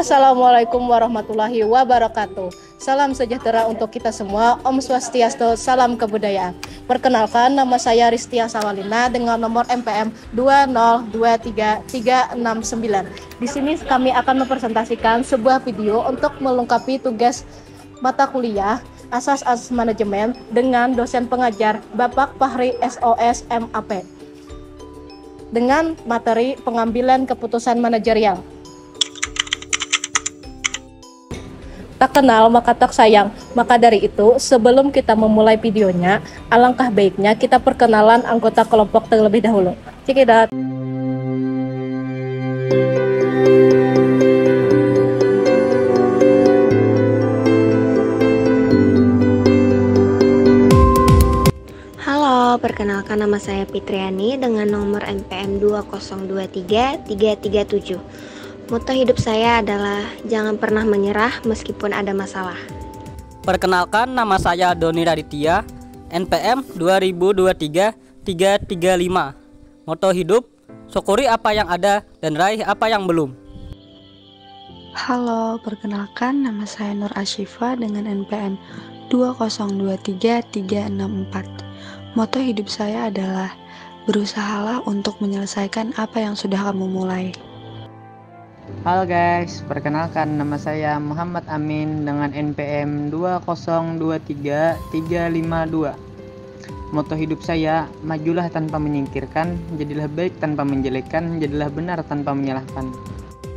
Assalamualaikum warahmatullahi wabarakatuh. Salam sejahtera untuk kita semua. Om Swastiastu, salam kebudayaan. Perkenalkan, nama saya Ristia Sawalina dengan nomor MPM 2023369. Di sini kami akan mempresentasikan sebuah video untuk melengkapi tugas mata kuliah Asas Manajemen dengan dosen pengajar Bapak Fahri SOS MAP dengan materi pengambilan keputusan manajerial. Tak kenal maka tak sayang. Maka dari itu, sebelum kita memulai videonya, alangkah baiknya kita perkenalan anggota kelompok terlebih dahulu. Check it out. Halo, perkenalkan nama saya Fitriani dengan nomor MPM 2023337. Moto hidup saya adalah jangan pernah menyerah meskipun ada masalah. Perkenalkan, nama saya Doni Raditya, NPM 2023-335. Moto hidup, syukuri apa yang ada dan raih apa yang belum. Halo, perkenalkan nama saya Nur Ashifa dengan NPM 2023364. Moto hidup saya adalah berusahalah untuk menyelesaikan apa yang sudah kamu mulai. Halo guys, perkenalkan nama saya Muhammad Amin dengan NPM 2023352. Moto hidup saya, majulah tanpa menyingkirkan, jadilah baik tanpa menjelekkan, jadilah benar tanpa menyalahkan.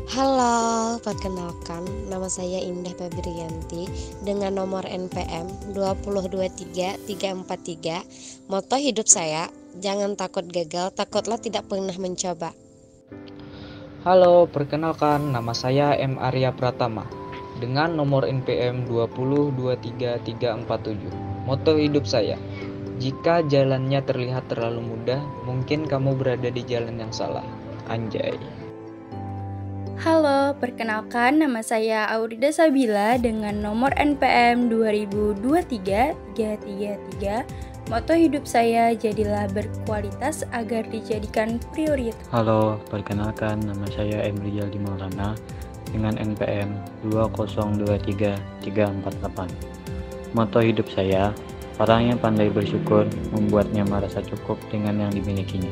Halo, perkenalkan nama saya Indah Febrianti dengan nomor NPM 2023343. Moto hidup saya, jangan takut gagal, takutlah tidak pernah mencoba. Halo, perkenalkan nama saya M. Arya Pratama dengan nomor NPM 2023347. Moto hidup saya, jika jalannya terlihat terlalu mudah, mungkin kamu berada di jalan yang salah. Anjay. Halo, perkenalkan nama saya Aurida Sabila dengan nomor NPM 2023-333. Moto hidup saya, jadilah berkualitas agar dijadikan prioritas. Halo, perkenalkan nama saya Emrial Dimaulana dengan NPM 2023348. Moto hidup saya, orang yang pandai bersyukur membuatnya merasa cukup dengan yang dimilikinya.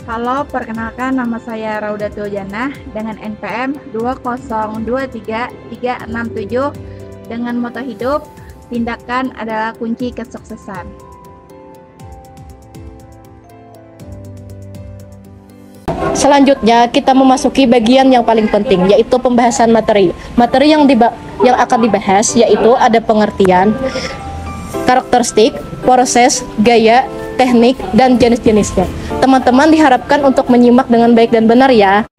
Halo, perkenalkan nama saya Raudatul Janah dengan NPM 2023367 dengan moto hidup, tindakan adalah kunci kesuksesan. Selanjutnya kita memasuki bagian yang paling penting, yaitu pembahasan materi. Materi yang akan dibahas yaitu ada pengertian, karakteristik, proses, gaya, teknik, dan jenis-jenisnya. Teman-teman diharapkan untuk menyimak dengan baik dan benar ya.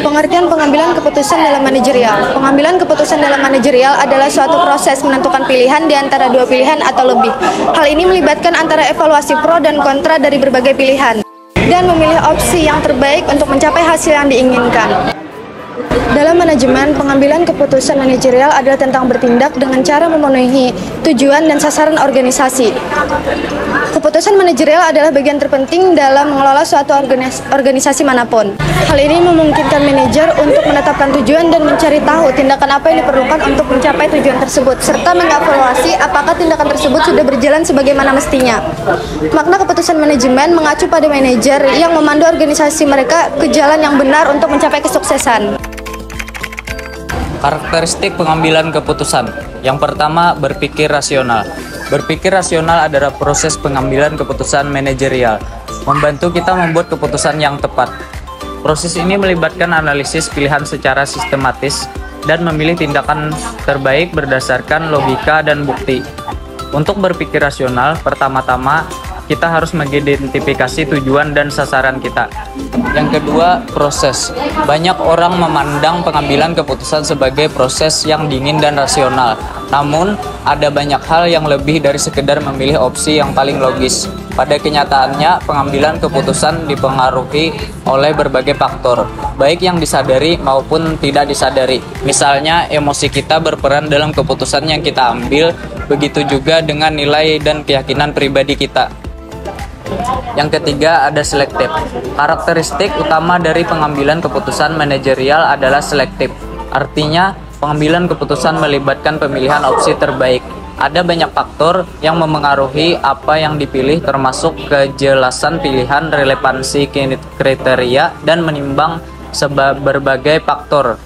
Pengertian pengambilan keputusan dalam manajerial. Pengambilan keputusan dalam manajerial adalah suatu proses menentukan pilihan di antara dua pilihan atau lebih. Hal ini melibatkan antara evaluasi pro dan kontra dari berbagai pilihan dan memilih opsi yang terbaik untuk mencapai hasil yang diinginkan. Dalam manajemen, pengambilan keputusan manajerial adalah tentang bertindak dengan cara memenuhi tujuan dan sasaran organisasi. Keputusan manajerial adalah bagian terpenting dalam mengelola suatu organisasi manapun. Hal ini memungkinkan manajer untuk menetapkan tujuan dan mencari tahu tindakan apa yang diperlukan untuk mencapai tujuan tersebut, serta mengevaluasi apakah tindakan tersebut sudah berjalan sebagaimana mestinya. Makna keputusan manajemen mengacu pada manajer yang memandu organisasi mereka ke jalan yang benar untuk mencapai kesuksesan. Karakteristik pengambilan keputusan. Yang pertama, berpikir rasional. Berpikir rasional adalah proses pengambilan keputusan manajerial, membantu kita membuat keputusan yang tepat. Proses ini melibatkan analisis pilihan secara sistematis dan memilih tindakan terbaik berdasarkan logika dan bukti. Untuk berpikir rasional, pertama-tama kita harus mengidentifikasi tujuan dan sasaran kita. Yang kedua, proses. Banyak orang memandang pengambilan keputusan sebagai proses yang dingin dan rasional. Namun, ada banyak hal yang lebih dari sekedar memilih opsi yang paling logis. Pada kenyataannya, pengambilan keputusan dipengaruhi oleh berbagai faktor, baik yang disadari maupun tidak disadari. Misalnya, emosi kita berperan dalam keputusan yang kita ambil, begitu juga dengan nilai dan keyakinan pribadi kita. Yang ketiga ada selektif. Karakteristik utama dari pengambilan keputusan manajerial adalah selektif. Artinya, pengambilan keputusan melibatkan pemilihan opsi terbaik. Ada banyak faktor yang memengaruhi apa yang dipilih, termasuk kejelasan pilihan, relevansi kriteria, dan menimbang berbagai faktor.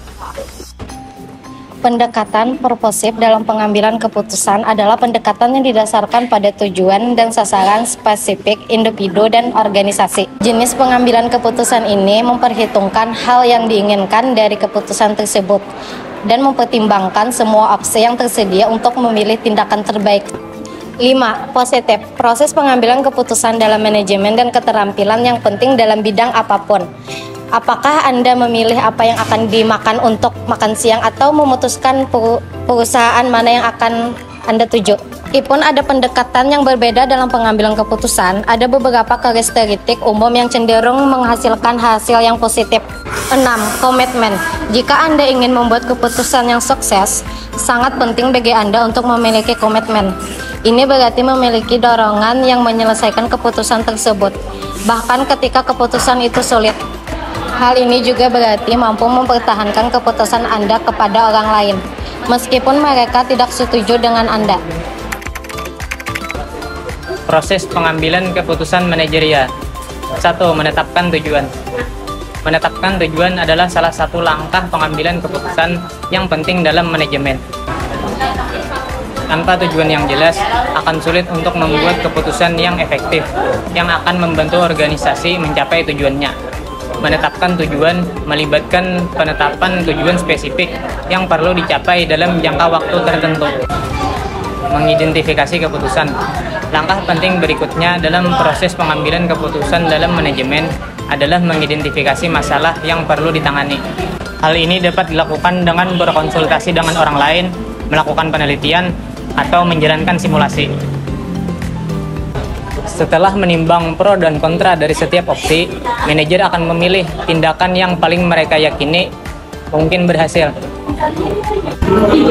Pendekatan purposif dalam pengambilan keputusan adalah pendekatan yang didasarkan pada tujuan dan sasaran spesifik individu dan organisasi. Jenis pengambilan keputusan ini memperhitungkan hal yang diinginkan dari keputusan tersebut dan mempertimbangkan semua opsi yang tersedia untuk memilih tindakan terbaik. 5. Positif. Proses pengambilan keputusan dalam manajemen dan keterampilan yang penting dalam bidang apapun. Apakah Anda memilih apa yang akan dimakan untuk makan siang atau memutuskan perusahaan mana yang akan Anda tuju? Meskipun ada pendekatan yang berbeda dalam pengambilan keputusan, ada beberapa karakteristik umum yang cenderung menghasilkan hasil yang positif. 6. Komitmen. Jika Anda ingin membuat keputusan yang sukses, sangat penting bagi Anda untuk memiliki komitmen. Ini berarti memiliki dorongan yang menyelesaikan keputusan tersebut, bahkan ketika keputusan itu sulit. Hal ini juga berarti mampu mempertahankan keputusan Anda kepada orang lain, meskipun mereka tidak setuju dengan Anda. Proses pengambilan keputusan manajerial. 1. Menetapkan tujuan. Menetapkan tujuan adalah salah satu langkah pengambilan keputusan yang penting dalam manajemen. Tanpa tujuan yang jelas, akan sulit untuk membuat keputusan yang efektif, yang akan membantu organisasi mencapai tujuannya. Menetapkan tujuan melibatkan penetapan tujuan spesifik yang perlu dicapai dalam jangka waktu tertentu. Mengidentifikasi keputusan. Langkah penting berikutnya dalam proses pengambilan keputusan dalam manajemen adalah mengidentifikasi masalah yang perlu ditangani. Hal ini dapat dilakukan dengan berkonsultasi dengan orang lain, melakukan penelitian, atau menjalankan simulasi. Setelah menimbang pro dan kontra dari setiap opsi, manajer akan memilih tindakan yang paling mereka yakini mungkin berhasil. 3.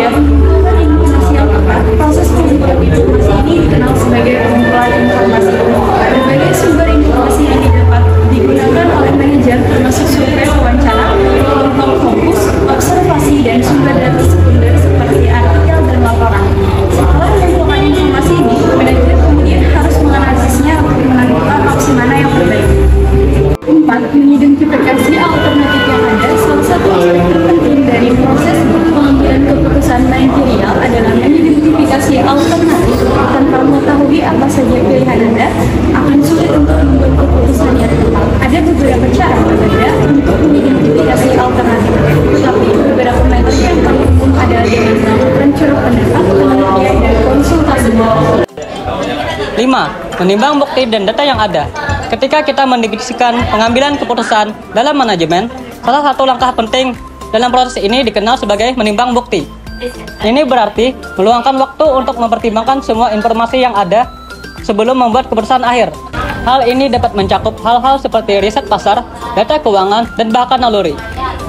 Pengumpulan informasi yang tepat. Proses pengumpulan informasi ini dikenal sebagai pengumpulan informasi. Berbagai sumber informasi yang didapat digunakan oleh manajer termasuk survei wawancara, kelompok fokus, observasi, dan sumber data sekunder seperti artikel dan laporan. Setelah mengumpulkan informasi ini, manajer kemudian harus menganalisisnya untuk menentukan opsi mana yang terbaik. 4. Mengidentifikasi alternatif yang ada. Salah satu aspek terpenting dari proses pengambilan keputusan manajerial adalah mengidentifikasi alternatif. Tanpa mengetahui apa saja pilihan Anda, akan sulit untuk membuat keputusan yang tepat. Ada beberapa cara berbeda untuk mengidentifikasi alternatif, tetapi beberapa metode yang paling umum adalah dengan melakukan curug pendapat, penelitian, dan konsultasi. 5. Menimbang bukti dan data yang ada. Ketika kita mendiskusikan pengambilan keputusan dalam manajemen, salah satu langkah penting dalam proses ini dikenal sebagai menimbang bukti. Ini berarti meluangkan waktu untuk mempertimbangkan semua informasi yang ada sebelum membuat keputusan akhir. Hal ini dapat mencakup hal-hal seperti riset pasar, data keuangan, dan bahkan naluri.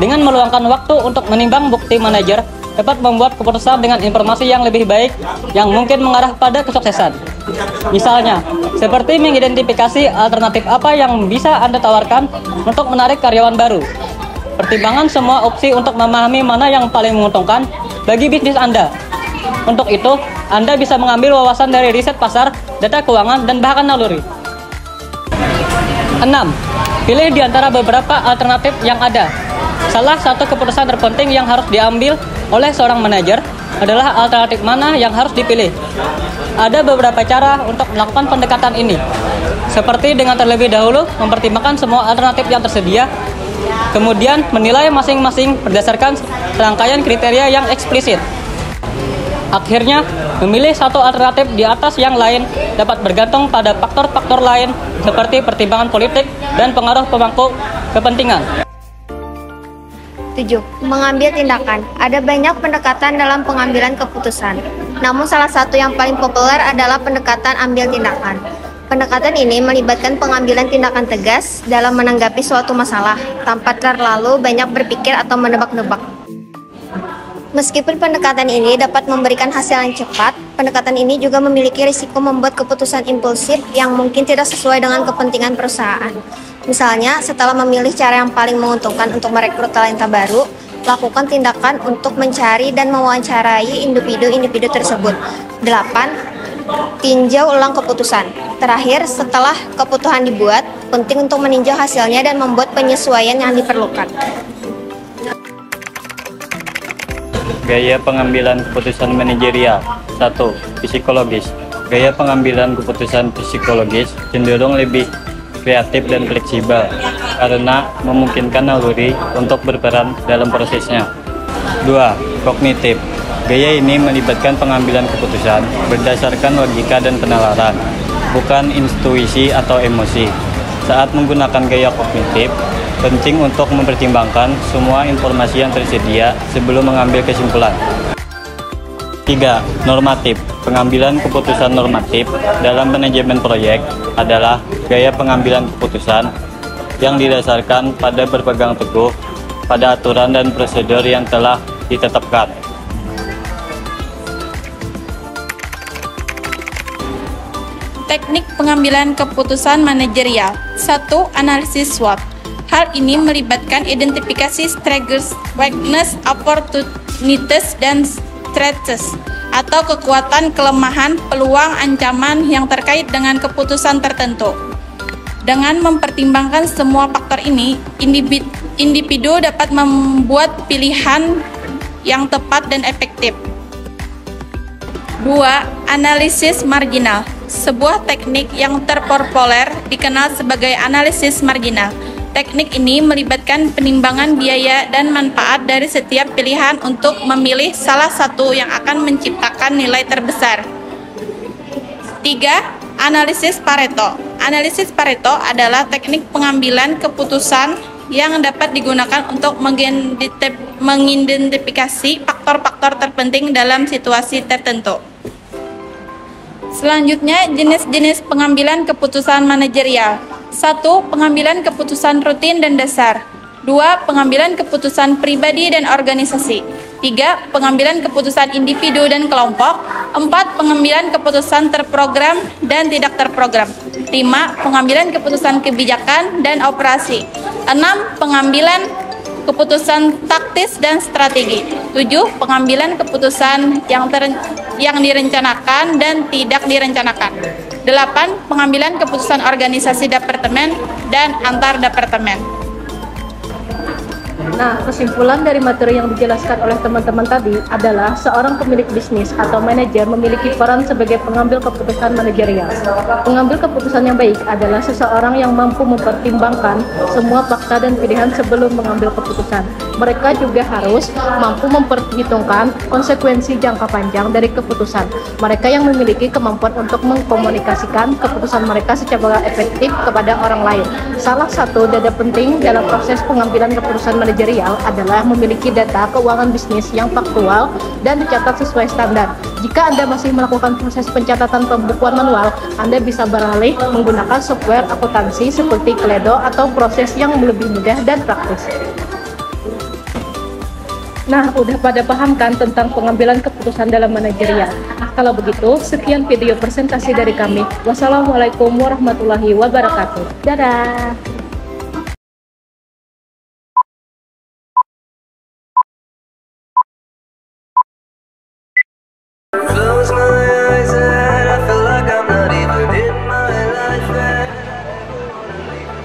Dengan meluangkan waktu untuk menimbang bukti, manajer dapat membuat keputusan dengan informasi yang lebih baik yang mungkin mengarah pada kesuksesan. Misalnya, seperti mengidentifikasi alternatif apa yang bisa Anda tawarkan untuk menarik karyawan baru. Pertimbangan semua opsi untuk memahami mana yang paling menguntungkan bagi bisnis Anda. Untuk itu, Anda bisa mengambil wawasan dari riset pasar, data keuangan, dan bahkan naluri. 6. Pilih di antara beberapa alternatif yang ada. Salah satu keputusan terpenting yang harus diambil oleh seorang manajer adalah alternatif mana yang harus dipilih. Ada beberapa cara untuk melakukan pendekatan ini, seperti dengan terlebih dahulu mempertimbangkan semua alternatif yang tersedia, kemudian menilai masing-masing berdasarkan rangkaian kriteria yang eksplisit. Akhirnya, memilih satu alternatif di atas yang lain dapat bergantung pada faktor-faktor lain seperti pertimbangan politik dan pengaruh pemangku kepentingan. 7. Mengambil tindakan. Ada banyak pendekatan dalam pengambilan keputusan. Namun salah satu yang paling populer adalah pendekatan ambil tindakan. Pendekatan ini melibatkan pengambilan tindakan tegas dalam menanggapi suatu masalah, tanpa terlalu banyak berpikir atau menebak-nebak. Meskipun pendekatan ini dapat memberikan hasil yang cepat, Pendekatan ini juga memiliki risiko membuat keputusan impulsif yang mungkin tidak sesuai dengan kepentingan perusahaan. Misalnya, setelah memilih cara yang paling menguntungkan untuk merekrut talenta baru, lakukan tindakan untuk mencari dan mewawancarai individu-individu tersebut. 8. Tinjau ulang keputusan. Terakhir, setelah keputusan dibuat, penting untuk meninjau hasilnya dan membuat penyesuaian yang diperlukan. Gaya pengambilan keputusan manajerial. 1. Psikologis. Gaya pengambilan keputusan psikologis cenderung lebih kreatif dan fleksibel karena memungkinkan naluri untuk berperan dalam prosesnya. 2. Kognitif. Gaya ini melibatkan pengambilan keputusan berdasarkan logika dan penalaran, bukan intuisi atau emosi. Saat menggunakan gaya kognitif, penting untuk mempertimbangkan semua informasi yang tersedia sebelum mengambil kesimpulan. 3. Normatif. Pengambilan keputusan normatif dalam manajemen proyek adalah gaya pengambilan keputusan yang didasarkan pada berpegang teguh pada aturan dan prosedur yang telah ditetapkan. Teknik pengambilan keputusan manajerial. 1. Analisis SWOT. Hal ini melibatkan identifikasi strengths, weakness, opportunities, dan threats atau kekuatan, kelemahan, peluang, ancaman yang terkait dengan keputusan tertentu. Dengan mempertimbangkan semua faktor ini, individu dapat membuat pilihan yang tepat dan efektif. 2. Analisis marginal. Sebuah teknik yang terpopuler dikenal sebagai analisis marginal. Teknik ini melibatkan penimbangan biaya dan manfaat dari setiap pilihan untuk memilih salah satu yang akan menciptakan nilai terbesar. 3. Analisis Pareto. Analisis Pareto adalah teknik pengambilan keputusan yang dapat digunakan untuk mengidentifikasi faktor-faktor terpenting dalam situasi tertentu. Selanjutnya, jenis-jenis pengambilan keputusan manajerial. 1. Pengambilan keputusan rutin dan dasar. 2. Pengambilan keputusan pribadi dan organisasi. 3. Pengambilan keputusan individu dan kelompok. 4. Pengambilan keputusan terprogram dan tidak terprogram. 5. Pengambilan keputusan kebijakan dan operasi. 6. Pengambilan keputusan taktis dan strategi. 7. Pengambilan keputusan yang direncanakan dan tidak direncanakan. 8. Pengambilan keputusan organisasi departemen dan antar departemen. Nah, kesimpulan dari materi yang dijelaskan oleh teman-teman tadi adalah seorang pemilik bisnis atau manajer memiliki peran sebagai pengambil keputusan manajerial. Pengambil keputusan yang baik adalah seseorang yang mampu mempertimbangkan semua fakta dan pilihan sebelum mengambil keputusan. Mereka juga harus mampu memperhitungkan konsekuensi jangka panjang dari keputusan. Mereka yang memiliki kemampuan untuk mengkomunikasikan keputusan mereka secara efektif kepada orang lain. Salah satu data penting dalam proses pengambilan keputusan manajerial adalah memiliki data keuangan bisnis yang faktual dan dicatat sesuai standar. Jika Anda masih melakukan proses pencatatan pembukuan manual, Anda bisa beralih menggunakan software akuntansi seperti Kledo atau proses yang lebih mudah dan praktis. Nah, udah pada paham kan tentang pengambilan keputusan dalam manajerial? Kalau begitu, sekian video presentasi dari kami. Wassalamualaikum warahmatullahi wabarakatuh. Dadah! Close my eyes and I feel like I'm not even in my life yet.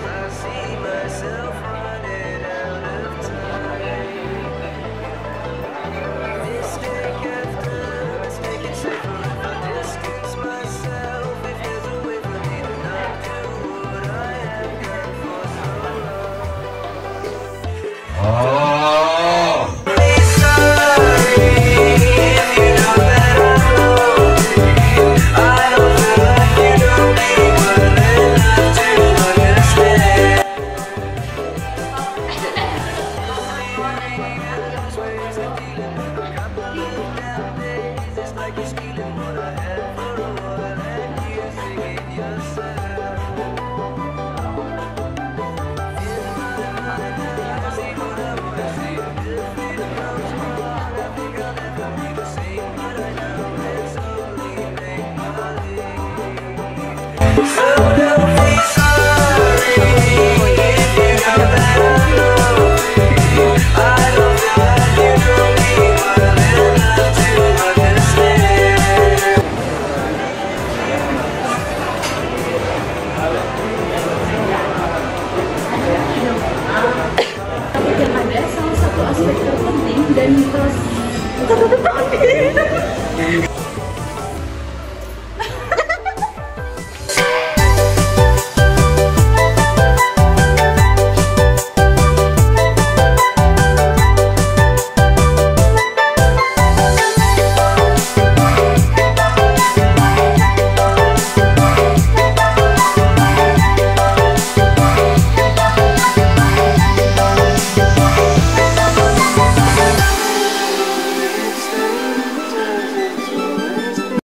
I see myself running out of time. Mistake after mistake, it's safer if I distance myself. If there's a way for me to not do what I have done for so long. Be sorry if you know that. Slowly terpenting dan terpenting